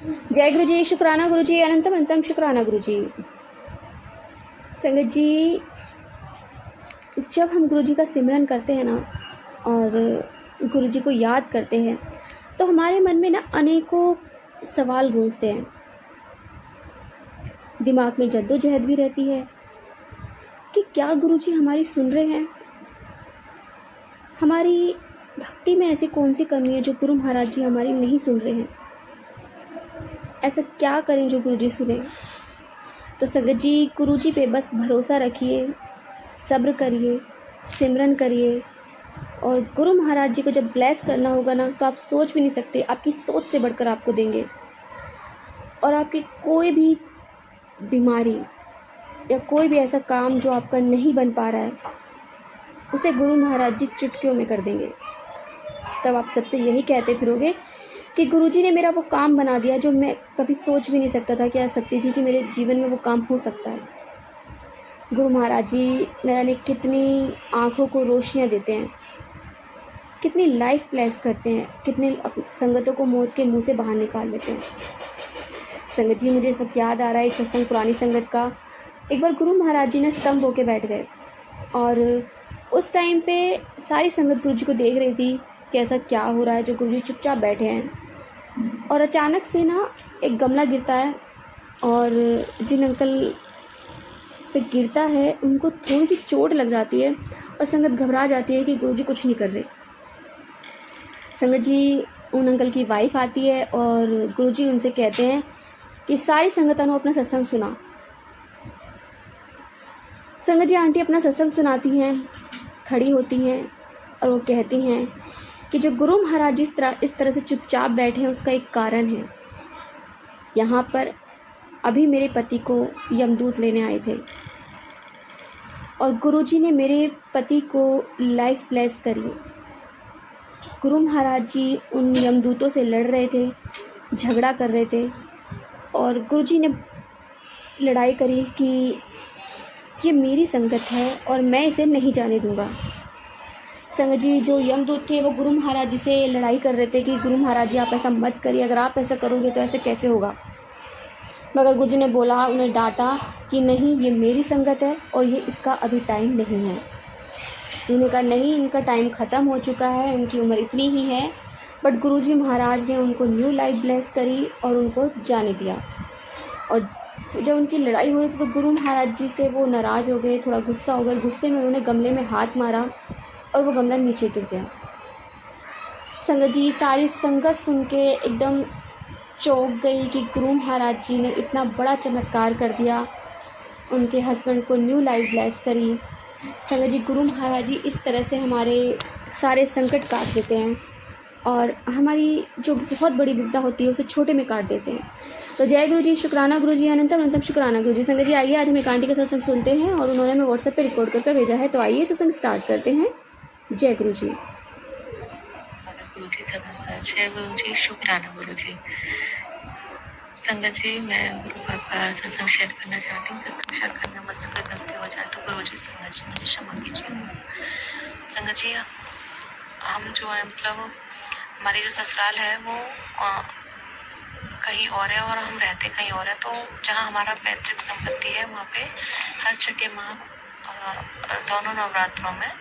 जय गुरु जी, शुक्राना गुरु जी, अनंतम अनंतम शुक्राना गुरु जी। संगत जी, जब हम गुरु जी का सिमरन करते हैं ना और गुरु जी को याद करते हैं तो हमारे मन में ना अनेकों सवाल गूंजते हैं। दिमाग में जद्दोजहद भी रहती है कि क्या गुरु जी हमारी सुन रहे हैं। हमारी भक्ति में ऐसी कौन सी कमी है जो गुरु महाराज जी हमारी नहीं सुन रहे हैं। ऐसा क्या करें जो गुरु जी सुने। तो संगत जी, गुरु जी पे बस भरोसा रखिए, सब्र करिए, सिमरन करिए और गुरु महाराज जी को जब ब्लेस करना होगा ना तो आप सोच भी नहीं सकते, आपकी सोच से बढ़कर आपको देंगे। और आपकी कोई भी बीमारी या कोई भी ऐसा काम जो आपका नहीं बन पा रहा है उसे गुरु महाराज जी चुटकियों में कर देंगे। तब आप सबसे यही कहते फिरोगे कि गुरुजी ने मेरा वो काम बना दिया जो मैं कभी सोच भी नहीं सकता था कि आ सकती थी कि मेरे जीवन में वो काम हो सकता है। गुरु महाराज जी न जाने कितनी आँखों को रोशनियाँ देते हैं, कितनी लाइफ ब्लेस करते हैं, कितने संगतों को मौत के मुंह से बाहर निकाल लेते हैं। संगत जी, मुझे सब याद आ रहा है एक सत्संग पुरानी संगत का। एक बार गुरु महाराज जी ने स्तंभ होके बैठ गए और उस टाइम पे सारी संगत गुरु जी को देख रही थी कि ऐसा क्या हो रहा है जो गुरु जी चुपचाप बैठे हैं। और अचानक से ना एक गमला गिरता है और जिन अंकल पे गिरता है उनको थोड़ी सी चोट लग जाती है और संगत घबरा जाती है कि गुरु जी कुछ नहीं कर रहे। संगत जी, उन अंकल की वाइफ आती है और गुरु जी उनसे कहते हैं कि सारी संगतां ने अपना सत्संग सुना। संगत जी, आंटी अपना सत्संग सुनाती हैं, खड़ी होती हैं और वो कहती हैं कि जो गुरु महाराज जी इस तरह से चुपचाप बैठे हैं उसका एक कारण है। यहाँ पर अभी मेरे पति को यमदूत लेने आए थे और गुरुजी ने मेरे पति को लाइफ ब्लेस करी। गुरु महाराज जी उन यमदूतों से लड़ रहे थे, झगड़ा कर रहे थे और गुरुजी ने लड़ाई करी कि ये मेरी संगत है और मैं इसे नहीं जाने दूंगा। संगत जी, जो यमदूत थे वो गुरु महाराज जी से लड़ाई कर रहे थे कि गुरु महाराज जी आप ऐसा मत करिए, अगर आप ऐसा करोगे तो ऐसे कैसे होगा। मगर गुरु जी ने बोला, उन्हें डांटा कि नहीं, ये मेरी संगत है और ये इसका अभी टाइम नहीं है। उन्होंने कहा नहीं, इनका टाइम ख़त्म हो चुका है, उनकी उम्र इतनी ही है। बट गुरुजी महाराज ने उनको न्यू लाइफ ब्लेस करी और उनको जाने दिया। और जब उनकी लड़ाई हो रही थी तो गुरु महाराज जी से वो नाराज़ हो गए, थोड़ा गुस्सा हो गए। गुस्से में उन्होंने गमले में हाथ मारा और वो गमला नीचे गिर गया। संगत जी, सारी संगत सुन के एकदम चौंक गई कि गुरु महाराज जी ने इतना बड़ा चमत्कार कर दिया, उनके हस्बैंड को न्यू लाइफ ब्लेस करी। संगत जी, गुरु महाराज जी इस तरह से हमारे सारे संकट काट देते हैं और हमारी जो बहुत बड़ी विपदा होती है उसे छोटे में काट देते हैं। तो जय गुरु जी, शुक्राना गुरु जी, अनंतम अनंतम शुक्राना गुरु जी। संगत जी, आइए आज हम एक आंटी का सत्संग सुनते हैं और उन्होंने हमें व्हाट्सएप पे रिकॉर्ड करके भेजा है। तो आइए सत्संग स्टार्ट करते हैं। जय गुरु जी। गुरु जी सदा साथ। जय गुरु जी, शुक्राना गुरु जी। संगत जी, मैं गुरु का सत्संग शेयर करना चाहती हूँ। सत्संग शेयर करने मुझसे कोई गलती हो जाए तो गुरु जी संगत जी मुझे क्षमा कीजिए। संगत जी, हम जो है मतलब हमारी जो ससुराल है वो कहीं और है और हम रहते कहीं और है। तो जहाँ हमारा पैतृक संपत्ति है वहाँ पे हर छठे माह दोनों नवरात्रों में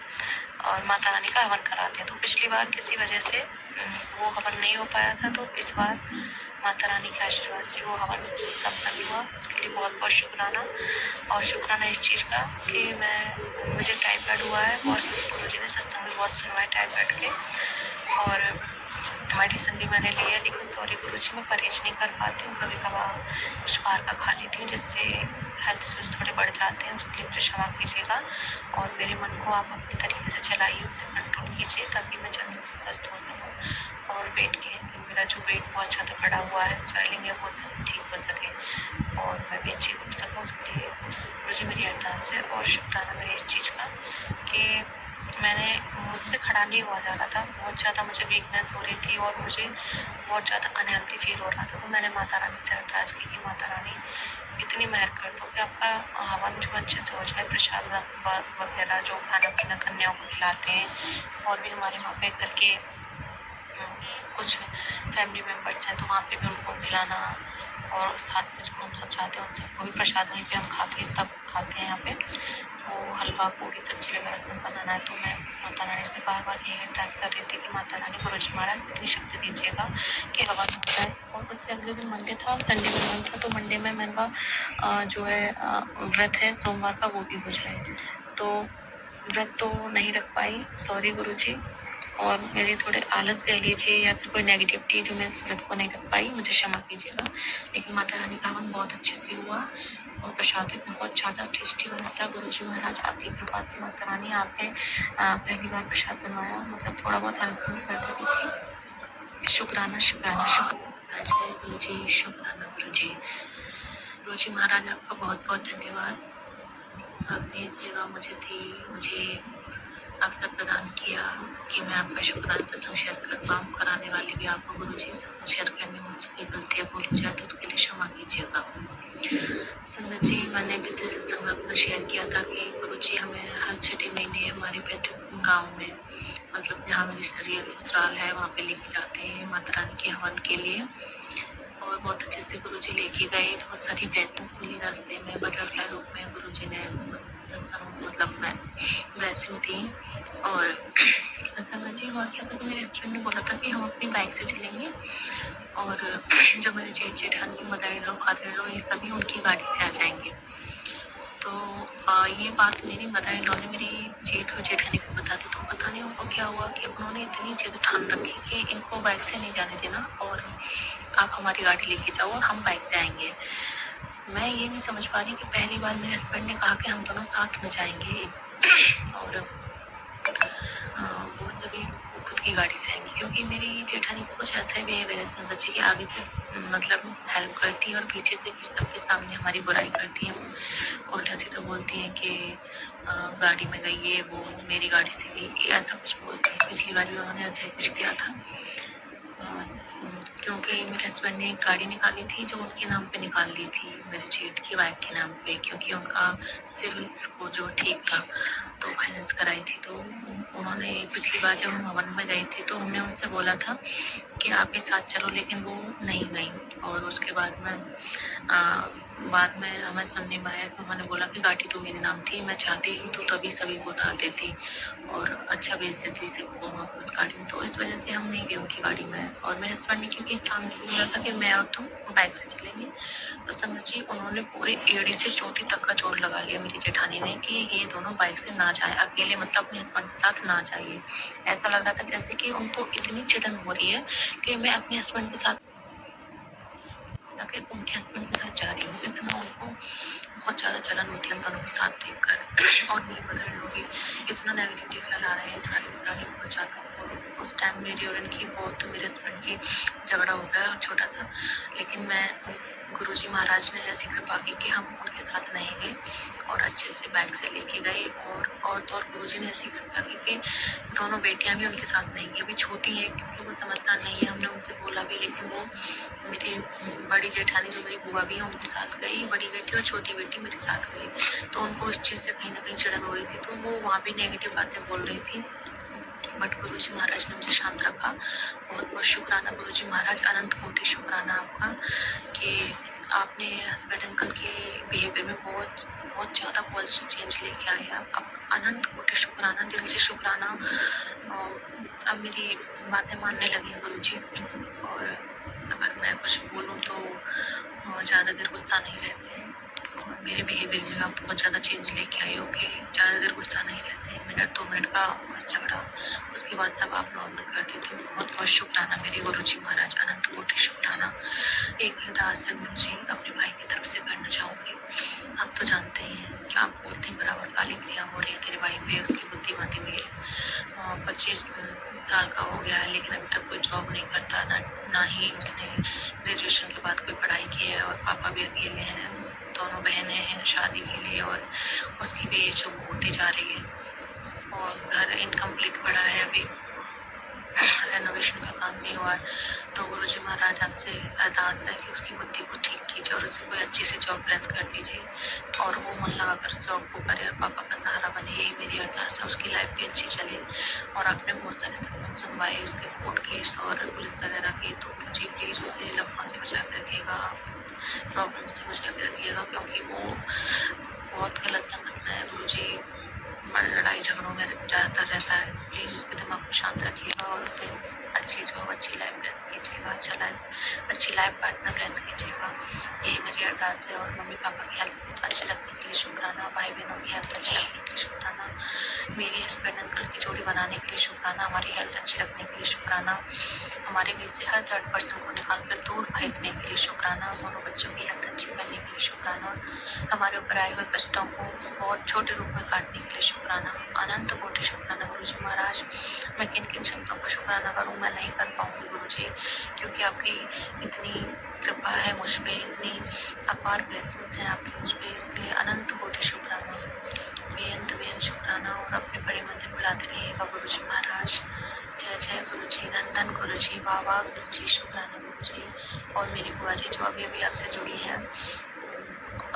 और माता रानी का हवन कराते हैं। तो पिछली बार किसी वजह से वो हवन नहीं हो पाया था, तो इस बार माता रानी के आशीर्वाद से वो हवन संपन्न हुआ। इसके लिए बहुत बहुत शुक्राना। और शुक्राना इस चीज़ का कि मुझे टाइफाइड हुआ है और गुरु जी ने सत्संग में बहुत सुनवाए टाइफाइड के, और मेडिसिन भी मैंने लिया है। लेकिन सॉरी गुरु जी, मैं परहेज नहीं कर पाती हूँ, कभी कभार कुछ बाहर का खा लेती हूँ जिससे हेल्थ इश्यूज थोड़े बढ़ जाते हैं। उसके लिए मुझे क्षमा कीजिएगा और मेरे मन को आप अपने तरीके से चलाइए, उसे कंट्रोल कीजिए ताकि मैं जल्दी से स्वस्थ हो सकूँ और मेरा जो वेट बहुत ज़्यादा बढ़ा हुआ है, स्वेलिंग है, वो सब ठीक हो सके और मैं भी अच्छी हो सकूँ। उसके लिए गुरु जी मेरी अरदास है और शुक्राना मेरी इस चीज़ का कि मुझसे खड़ा नहीं हुआ जा रहा था। बहुत ज़्यादा मुझे वीकनेस हो रही थी और मुझे बहुत ज़्यादा अनहेल्थी फील हो रहा था। तो मैंने माता रानी से अरदास की कि माता रानी इतनी मेहर कर दो कि आपका हवन जो अच्छे से हो जाए, प्रसाद वगैरह जो खाना पीना कन्याओं को खिलाते हैं और भी हमारे वहाँ पे करके कुछ फैमिली मेम्बर्स हैं तो वहाँ पे भी उनको खिलाना, और साथ में जो हम सब चाहते हैं उन सबको भी प्रसाद वहीं पे हम खा के तब खाते हैं यहाँ पे। तो हलवा पूरी सब्जी वगैरह सब बनाना है, तो मैं माता रानी से बार बार यही अरदास कर रही थी कि माता रानी गुरुजी महाराज इतनी शक्ति दीजिएगा कि हवन हो जाए। और उससे अगले दिन मंडे था, संडे का दिन था, तो मंडे में मैंने कहा जो है व्रत है सोमवार का वो भी हो जाए। तो व्रत तो नहीं रख पाई, सॉरी गुरुजी, और मेरे थोड़े आलस कह लीजिए या फिर कोई नेगेटिविटी जो मैं इस व्रत को नहीं रख पाई, मुझे क्षमा कीजिएगा। लेकिन माता रानी का हवन बहुत अच्छे से हुआ और प्रसाद भी बहुत ज़्यादा टेस्टी बना था। गुरुजी महाराज आपकी कृपा से माता रानी आपने पहली बार प्रसाद बनवाया, मतलब थोड़ा बहुत हेल्प भी कर देती थी। शुक्राना शुक्राना शुक्राना, जय गुरुजी, शुक्राना गुरुजी। गुरुजी महाराज आपका बहुत बहुत धन्यवाद, आपने ये सेवा मुझे दी, मुझे अवसर प्रदान किया कि मैं आपका शुक्राना सत्संग शेयर कर पाऊँ। कराने वाले भी आपको गुरुजी, सत्संग शेयर करने में मुझसे कोई गलतियाँ भूल हो जाए तो उसके लिए क्षमा कीजिएगा। संगत जी, मैंने पिछले सत्संग में अपना शेयर किया था कि गुरुजी हमें हर छठे महीने हमारे पैतृक गाँव में, मतलब जहाँ मेरी सरियल ससुराल है, वहाँ पे लेके जाते हैं माता रानी के हवन के लिए। और बहुत अच्छे से गुरुजी लेके गए, बहुत सारी ब्लेसिंग्स मिली रास्ते में, बटरफ्लाई रूप में गुरुजी ने सत्संग मतलब मैं ब्लेसिंग दी। और संगत जी हुआ क्या था कि मेरे हस्बैंड ने बोला था कि हम अपनी बाइक से चलेंगे, और जो मेरे जेठ जेठानी, mother in law, father in law, ये सभी उनकी गाड़ी से आ जाएंगे। तो ये बात मेरी मदर इन लॉ ने मेरी जेठ और जेठानी को बता दी। तो पता नहीं उनको क्या हुआ कि उन्होंने इतनी जिद ठान रखी कि इनको बाइक से नहीं जाने देना और आप हमारी गाड़ी लेके जाओ और हम बाइक जाएंगे। मैं ये नहीं समझ पा रही कि पहली बार मेरे हस्बैंड ने कहा कि हम दोनों साथ में जाएंगे और वो सभी खुद की गाड़ी से आएंगी, क्योंकि मेरी जेठानी को कुछ ऐसा ही बिहेवियर है संगत जी, कि आगे से मतलब हेल्प करती है और पीछे से फिर सबके सामने हमारी बुराई करती है, उल्टा सीधा बोलती हैं कि गाड़ी में गई है वो, मेरी गाड़ी से गई, ऐसा कुछ बोलती है। पिछली बार भी उन्होंने ऐसा कुछ किया था, क्योंकि मेरे हस्बैंड ने एक गाड़ी निकाली थी जो उनके नाम पे निकाल ली थी, मेरे जेठ की वाइफ के नाम पे, क्योंकि उनका सिविल स्कोर जो ठीक था तो फाइनेंस कराई थी। तो उन्होंने पिछली बार जब हम हवन में गए थे तो हमने उनसे बोला था कि आप भी साथ चलो, लेकिन वो नहीं गई। और उसके बाद में हमें सुनने में आया कि उन्होंने बोला कि गाड़ी तो मेरे नाम थी, मैं चाहती ही तो तभी सभी को उतार देती और अच्छा भेज देती सबको उस गाड़ी में। तो इस वजह से हम नहीं गए उनकी गाड़ी में। और मेरे हस्बैंड ने क्योंकि सामने से बोला था कि मैं और तुम बाइक से चलेंगे, तो समझिए उन्होंने पूरे एड़ी से चोटी तक का जोर लगा लिया मेरी जेठानी ने कि ये दोनों बाइक से ना जाए अकेले, मतलब अपने हस्बैंड के साथ ना जाइए। ऐसा लग रहा था जैसे कि उनको इतनी चिड़न हो रही है कि मैं अपने हस्बैंड के साथ उनके हस्बैंड के साथ जा रही हूँ। इतना उनको बहुत ज़्यादा जलन होती है उन दोनों को साथ देखकर। और मेरे मदर इन लॉ भी इतना नेगेटिविटी फैला रहे हैं सारे बहुत ज़्यादा। और उस टाइम मेरी और इनकी बहुत, मेरे हस्बैंड की झगड़ा हो गया छोटा सा, लेकिन मैं गुरुजी महाराज ने ऐसी कृपा की कि हम उनके साथ नहीं गए और अच्छे से बैग से लेके गए। और तो और गुरुजी ने ऐसी कृपा की कि दोनों बेटियां भी उनके साथ नहीं गई। अभी छोटी है क्योंकि वो समझदार नहीं है, हमने उनसे बोला भी, लेकिन वो मेरी बड़ी जेठानी जो मेरी बुआ भी है उनके साथ गई, बड़ी बेटी और छोटी बेटी मेरे साथ गई। तो उनको इस चीज़ से कहीं ना कहीं चिड़न हो रही थी, तो वो वहाँ भी नेगेटिव बातें बोल रही थी। बट गुरुजी महाराज ने मुझे शांत रखा। बहुत बहुत शुक्राना गुरुजी महाराज, अनंत कोटि शुक्राना आपका कि आपने हस्बैंड अंकल के बिहेवियर में बहुत बहुत ज़्यादा पॉजिटिव चेंज लेके आए। आप अनंत कोटि शुक्राना, दिल से शुक्राना। अब मेरी बातें मानने लगी गुरुजी, और अगर मैं कुछ बोलूँ तो ज़्यादा देर गुस्सा नहीं रहते हैं। और मेरे बिहेवियर में आप बहुत ज़्यादा चेंज लेके आए हो कि ज़्यादा देर गुस्सा नहीं रहते हैं, मिनट 2 मिनट का झगड़ा उसके बाद सब आप नॉर्मल कर देते हो। बहुत बहुत शुक्राना मेरे गुरुजी महाराज, अनंत कोटि शुक्राना। एक अरदास है गुरुजी अपने भाई की तरफ से करना चाहूँगी। आप तो जानते ही हैं कि आप बोलते हैं बराबर काली क्रिया हो रही है तेरे भाई पे, उसकी बुद्धि बांधी हुई है। 25 साल का हो गया है लेकिन अभी तक कोई जॉब नहीं करता, ना ही उसने ग्रेजुएशन के बाद कोई पढ़ाई की है। और पापा भी अकेले हैं, दोनों बहनें हैं शादी के लिए, और उसकी भी एज होती जा रही है और घर इनकम्प्लीट पड़ा है, अभी रेनोवेशन का काम नहीं हुआ। तो गुरुजी महाराज आपसे अरदास है कि उसकी बुद्धि को ठीक कीजिए और उसे कोई अच्छी सी जॉब प्लेस कर दीजिए और वो मन लगाकर जॉब को करे और पापा का सहारा बने, यही मेरी अरदास है। उसकी लाइफ भी अच्छी चले। और आपने बहुत सारे सत्संग सुनवाए उसके कोर्ट केस और पुलिस वगैरह के, तो गुरुजी प्लीज़ उसे लफड़ों से बचा के रखिएगा, प्रॉब्लम से बचा के रखिएगा, क्योंकि वो बहुत गलत संगत में है गुरुजी। लड़ाई झगड़ों में ज़्यादातर रहता है। प्लीज़ उसके दिमाग को शांत रखिएगा और उसे अच्छी जॉब, अच्छी लाइफ ब्लेस कीजिएगा, अच्छी लाइफ पार्टनर ब्लेस कीजिएगा, यही मेरी अरदास है। और मम्मी पापा की हेल्थ अच्छी रखने के लिए शुक्राना, भाई बहनों की हेल्थ अच्छी रखने के लिए शुक्राना, मेरी हस्बैंड अंकल की जोड़ी बनाने के लिए शुक्राना, हमारी हेल्थ अच्छी रखने के लिए शुक्राना, हमारे बीच से हर थर्ड पर्सन को निकाल कर दूर फेंकने के लिए शुक्राना, दोनों बच्चों की हेल्थ अच्छी करने के लिए शुक्राना, हमारे ऊपर आए हुए कष्टों को बहुत छोटे रूप में काटने के लिए शुक्राना, अनंत कोटि शुक्राना गुरुजी महाराज। मैं किन किन शब्दों का शुक्राना करूं, मैं नहीं कर पाऊंगी गुरुजी, क्योंकि आपकी इतनी कृपा है मुझ पे, इतनी अपार ब्लेसिंग्स हैं आपकी मुझ पे, इसके लिए अनंत कोटि शुक्राना, बेअंत शुक्राना। और अपने बड़े मंदिर बुलाते रहिएगा गुरुजी महाराज। जय जय गुरुजी, धन धन गुरुजी, वाह वाह गुरुजी, शुक्राना गुरुजी। और मेरी बुआ जी जो अभी अभी आपसे जुड़ी है,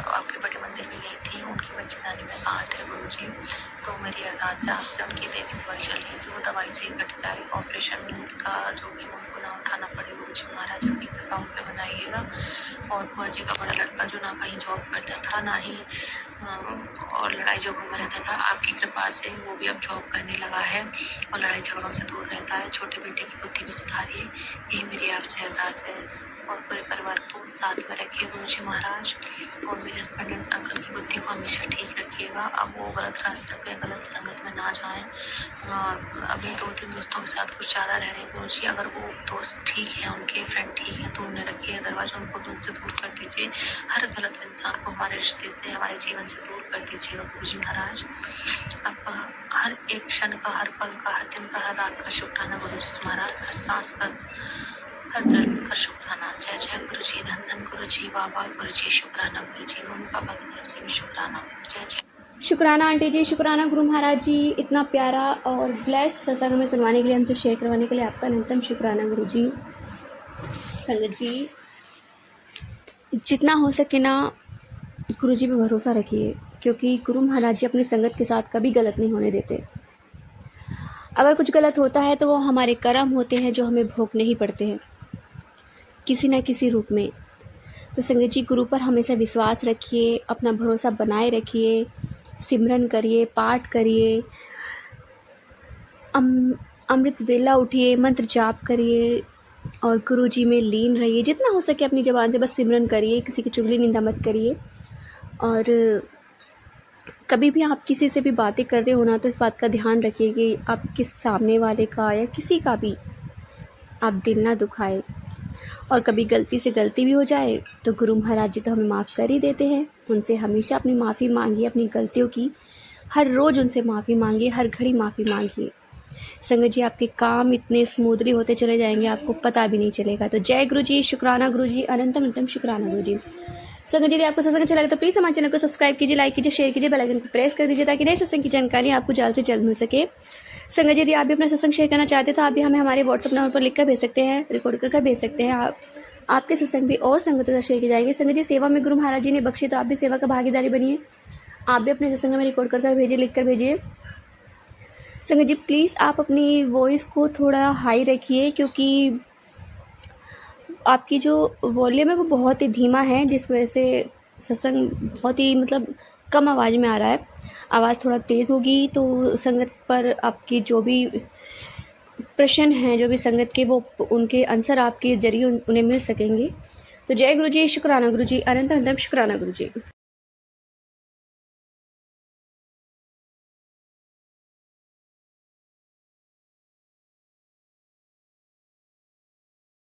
आपके बड़े मंदिर में गई थी, उनकी बच्चेदानी में 8 है गुरुजी, तो मेरी अरदास है आपसे उनकी देसी दवाई चल रही है, वो दवाई से ही कट जाए, ऑपरेशन का जो भी उनको ना उठाना पड़े गुरुजी महाराज, अपनी कृपा उन पे बनाइएगा। और बुआ जी का बड़ा लड़का जो ना कहीं जॉब करता था, ना ही और लड़ाई झगड़ों में रहता था, आपकी कृपा से वो भी अब जॉब करने लगा है और लड़ाई झगड़ों से दूर रहता है। छोटे बेटे की बुद्धि भी सुधारिए, यही मेरी आपसे अरदास है। और पूरे परिवार को साथ में रखिए गुरुजी महाराज। और मेरे हस्बैंड अंकल की बुद्धि को हमेशा ठीक रखिएगा, अब वो गलत रास्ते पे, गलत संगत में ना जाएं। अभी 2-3 दोस्तों के साथ कुछ ज़्यादा रह रहे हैं गुरुजी, अगर वो दोस्त ठीक हैं, उनके फ्रेंड ठीक हैं, तो उन्हें रखिए, दरवाजा उनको उनसे दूर कर दीजिए। हर गलत इंसान को हमारे रिश्ते से, हमारे जीवन से दूर कर दीजिएगा गुरुजी महाराज। अब हर एक क्षण का, हर पल का, हर दिन का, हर रात का शुक्राना गुरुजी महाराज, हर सांस का, हर दर्द का शुक्राना। जय जय गुरुजी, धन धन गुरुजी, वाह वाह गुरुजी, शुक्राना गुरुजी, मम्मी पापा की तरफ से भी शुक्राना। जय जय। शुक्राना आंटी जी, शुक्राना गुरु महाराज जी, इतना प्यारा और ब्लेस्ड सत्संग हमें सुनवाने के लिए, हमसे शेयर करवाने के लिए आपका निरंतर शुक्राना गुरु जी। संगत जी, जितना हो सके ना गुरु जी पे भरोसा रखिए, क्योंकि गुरु महाराज जी अपनी संगत के साथ कभी गलत नहीं होने देते। अगर कुछ गलत होता है तो वो हमारे कर्म होते हैं जो हमें भोगने ही पड़ते हैं किसी न किसी रूप में। तो संगत जी, गुरु पर हमेशा विश्वास रखिए, अपना भरोसा बनाए रखिए, सिमरन करिए, पाठ करिए, अमृत वेला उठिए, मंत्र जाप करिए और गुरु जी में लीन रहिए। जितना हो सके अपनी ज़बान से बस सिमरन करिए, किसी की चुगली निंदा मत करिए। और कभी भी आप किसी से भी बातें कर रहे हो ना, तो इस बात का ध्यान रखिए कि आप किस सामने वाले का या किसी का भी आप दिल ना दुखाए। और कभी गलती से गलती भी हो जाए तो गुरु महाराज जी तो हमें माफ़ कर ही देते हैं। उनसे हमेशा अपनी माफ़ी मांगिए, अपनी गलतियों की हर रोज़ उनसे माफ़ी मांगिए, हर घड़ी माफ़ी मांगिए। संगत जी, आपके काम इतने स्मूथली होते चले जाएंगे, आपको पता भी नहीं चलेगा। तो जय गुरु जी, शुक्राना गुरु जी, अनंतम अनंतम शुक्राना गुरु जी। संगत जी, यदि आपको सत्संग अच्छा लगे तो प्लीज़ हमारे चैनल को सब्सक्राइब कीजिए, लाइक कीजिए, शेयर कीजिए, बेल आइकन को प्रेस कर दीजिए ताकि नए सत्संग की जानकारी आपको जल्द से जल्द मिल सके। संगत जी, यदि आप भी अपना सत्संग शेयर करना चाहते हैं तो आप भी हमें हमारे व्हाट्सएप नंबर पर लिखकर भेज सकते हैं, रिकॉर्ड कर भेज सकते हैं। आपके सत्संग भी और संगतों से शेयर किए जाएंगे। संगत जी, सेवा में गुरु महाराज जी ने बख्शी, तो आप भी सेवा का भागीदारी बनिए। आप भी अपने सत्संग में रिकॉर्ड कर भेजिए, लिख कर भेजिए। संगत जी, प्लीज़ आप अपनी वॉइस को थोड़ा हाई रखिए, क्योंकि आपकी जो वॉल्यूम है वो बहुत ही धीमा है, जिस वजह से सत्संग बहुत ही कम आवाज़ में आ रहा है। आवाज़ थोड़ा तेज़ होगी तो संगत पर आपकी जो भी प्रश्न हैं, जो भी संगत के, वो उनके आंसर आपके जरिए उन्हें मिल सकेंगे। तो जय गुरु जी, शुक्राना गुरु जी, अनंत अनंत शुक्राना गुरु जी।